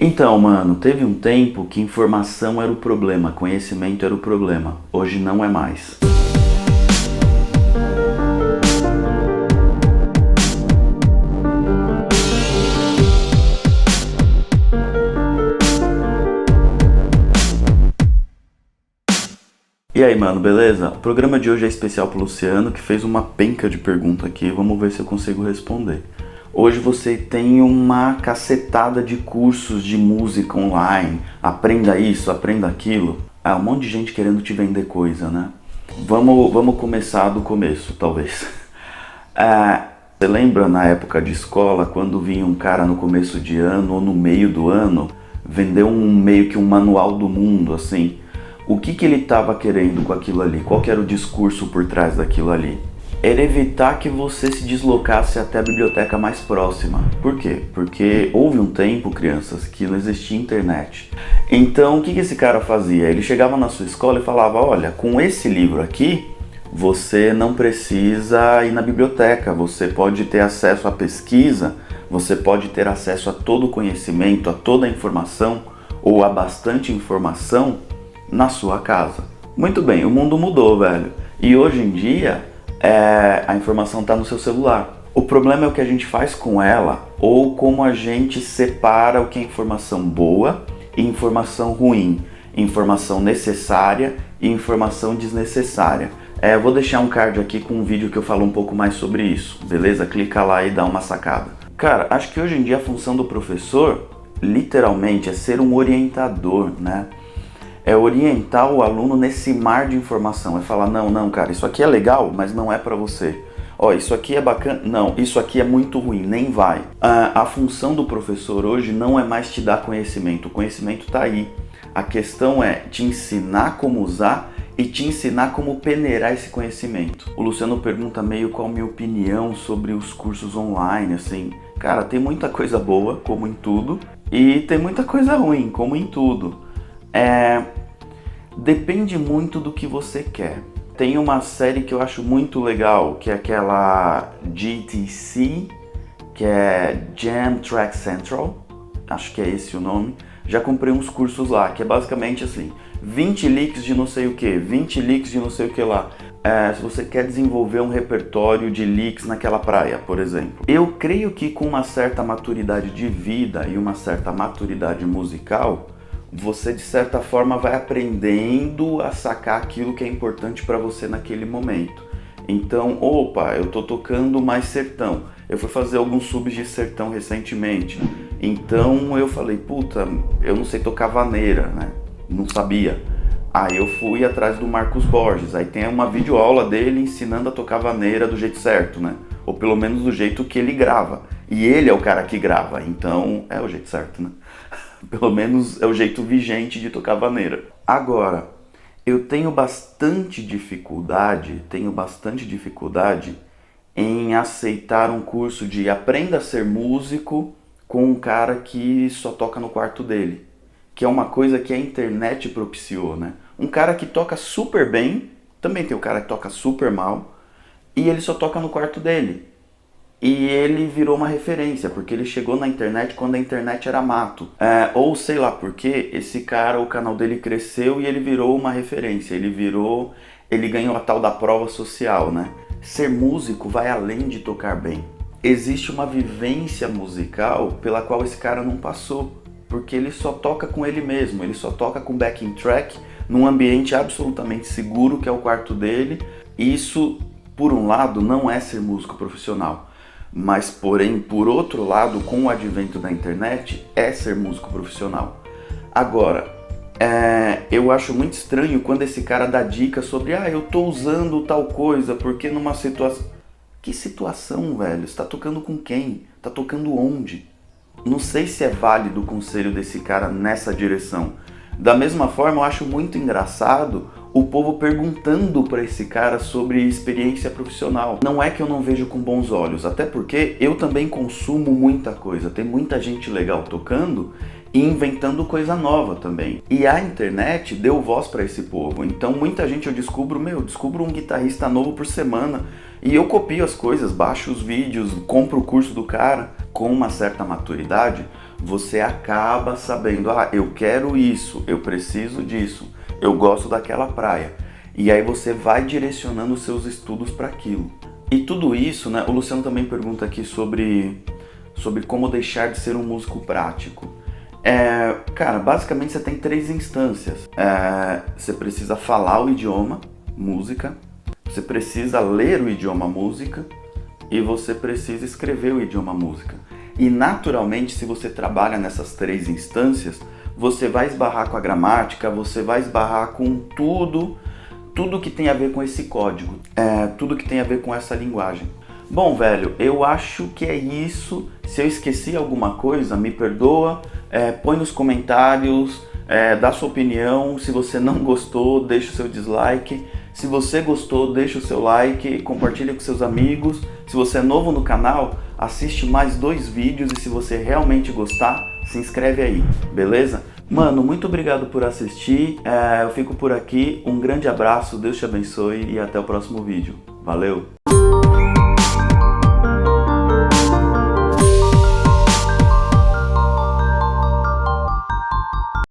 Então, mano, teve um tempo que informação era o problema, conhecimento era o problema. Hoje não é mais. E aí, mano, beleza? O programa de hoje é especial pro Luciano, que fez uma penca de pergunta aqui. Vamos ver se eu consigo responder. Hoje você tem uma cacetada de cursos de música online. Aprenda isso, aprenda aquilo. Ah, um monte de gente querendo te vender coisa, né? Vamos começar do começo, talvez. Você lembra na época de escola, quando vinha um cara no começo de ano ou no meio do ano, vender meio que um manual do mundo, assim? O que ele estava querendo com aquilo ali? Qual que era o discurso por trás daquilo ali? Era evitar que você se deslocasse até a biblioteca mais próxima. Por quê? Porque houve um tempo, crianças, que não existia internet. Então, o que esse cara fazia? Ele chegava na sua escola e falava, olha, com esse livro aqui, você não precisa ir na biblioteca, você pode ter acesso à pesquisa, você pode ter acesso a todo o conhecimento, a toda a informação, ou a bastante informação, na sua casa. Muito bem, o mundo mudou, velho. E hoje em dia, a informação está no seu celular. O problema é o que a gente faz com ela, ou como a gente separa o que é informação boa e informação ruim, informação necessária e informação desnecessária. Eu vou deixar um card aqui com um vídeo que eu falo um pouco mais sobre isso, beleza? Clica lá e dá uma sacada. Cara, acho que hoje em dia a função do professor, literalmente, é ser um orientador, né? É orientar o aluno nesse mar de informação, é falar, não, cara, isso aqui é legal, mas não é pra você. Ó, isso aqui é bacana, não, isso aqui é muito ruim, nem vai. A função do professor hoje não é mais te dar conhecimento, o conhecimento tá aí. A questão é te ensinar como usar e te ensinar como peneirar esse conhecimento. O Luciano pergunta meio qual a minha opinião sobre os cursos online, assim. Cara, tem muita coisa boa, como em tudo, e tem muita coisa ruim, como em tudo. Depende muito do que você quer. Tem uma série que eu acho muito legal, que é aquela GTC, que é Jam Track Central, acho que é esse o nome. Já comprei uns cursos lá, que é basicamente assim, 20 licks de não sei o que, 20 licks de não sei o que lá. Se você quer desenvolver um repertório de licks naquela praia, por exemplo. Eu creio que com uma certa maturidade de vida e uma certa maturidade musical, você de certa forma vai aprendendo a sacar aquilo que é importante para você naquele momento. Então, opa, eu tô tocando mais sertão. Eu fui fazer alguns subs de sertão recentemente. Então eu falei, puta, eu não sei tocar vaneira, né? Não sabia. Aí eu fui atrás do Marcos Borges. Aí tem uma videoaula dele ensinando a tocar vaneira do jeito certo, né? Ou pelo menos do jeito que ele grava. E ele é o cara que grava, então é o jeito certo, né? Pelo menos é o jeito vigente de tocar vaneira. Agora, eu tenho bastante dificuldade em aceitar um curso de aprenda a ser músico com um cara que só toca no quarto dele. Que é uma coisa que a internet propiciou, né? Um cara que toca super bem, também tem o cara que toca super mal, e ele só toca no quarto dele. E ele virou uma referência, porque ele chegou na internet quando a internet era mato. Ou sei lá porque esse cara, o canal dele cresceu e ele virou uma referência. Ele ganhou a tal da prova social, né? Ser músico vai além de tocar bem. Existe uma vivência musical pela qual esse cara não passou. Porque ele só toca com ele mesmo, ele só toca com backing track num ambiente absolutamente seguro que é o quarto dele. Isso, por um lado, não é ser músico profissional. Mas, porém, por outro lado, com o advento da internet, é ser músico profissional. Agora, eu acho muito estranho quando esse cara dá dicas sobre eu tô usando tal coisa, porque numa situação... Que situação, velho? Você tá tocando com quem? Tá tocando onde? Não sei se é válido o conselho desse cara nessa direção. Da mesma forma, eu acho muito engraçado o povo perguntando para esse cara sobre experiência profissional. Não é que eu não vejo com bons olhos, até porque eu também consumo muita coisa. Tem muita gente legal tocando e inventando coisa nova também. E a internet deu voz para esse povo. Então muita gente eu descubro um guitarrista novo por semana. E eu copio as coisas, baixo os vídeos, compro o curso do cara. Com uma certa maturidade, você acaba sabendo, eu quero isso, eu preciso disso, eu gosto daquela praia. E aí você vai direcionando os seus estudos para aquilo. E tudo isso, né? O Luciano também pergunta aqui sobre como deixar de ser um músico prático. Cara, basicamente você tem 3 instâncias. Você precisa falar o idioma, música, você precisa ler o idioma música e você precisa escrever o idioma música. E naturalmente, se você trabalha nessas 3 instâncias, você vai esbarrar com a gramática, você vai esbarrar com tudo que tem a ver com esse código, tudo que tem a ver com essa linguagem. Bom, velho, eu acho que é isso. Se eu esqueci alguma coisa, me perdoa, põe nos comentários, dá sua opinião. Se você não gostou, deixa o seu dislike. Se você gostou, deixa o seu like, compartilha com seus amigos. Se você é novo no canal, assiste mais 2 vídeos e se você realmente gostar, se inscreve aí, beleza? Mano, muito obrigado por assistir, eu fico por aqui, um grande abraço, Deus te abençoe e até o próximo vídeo. Valeu!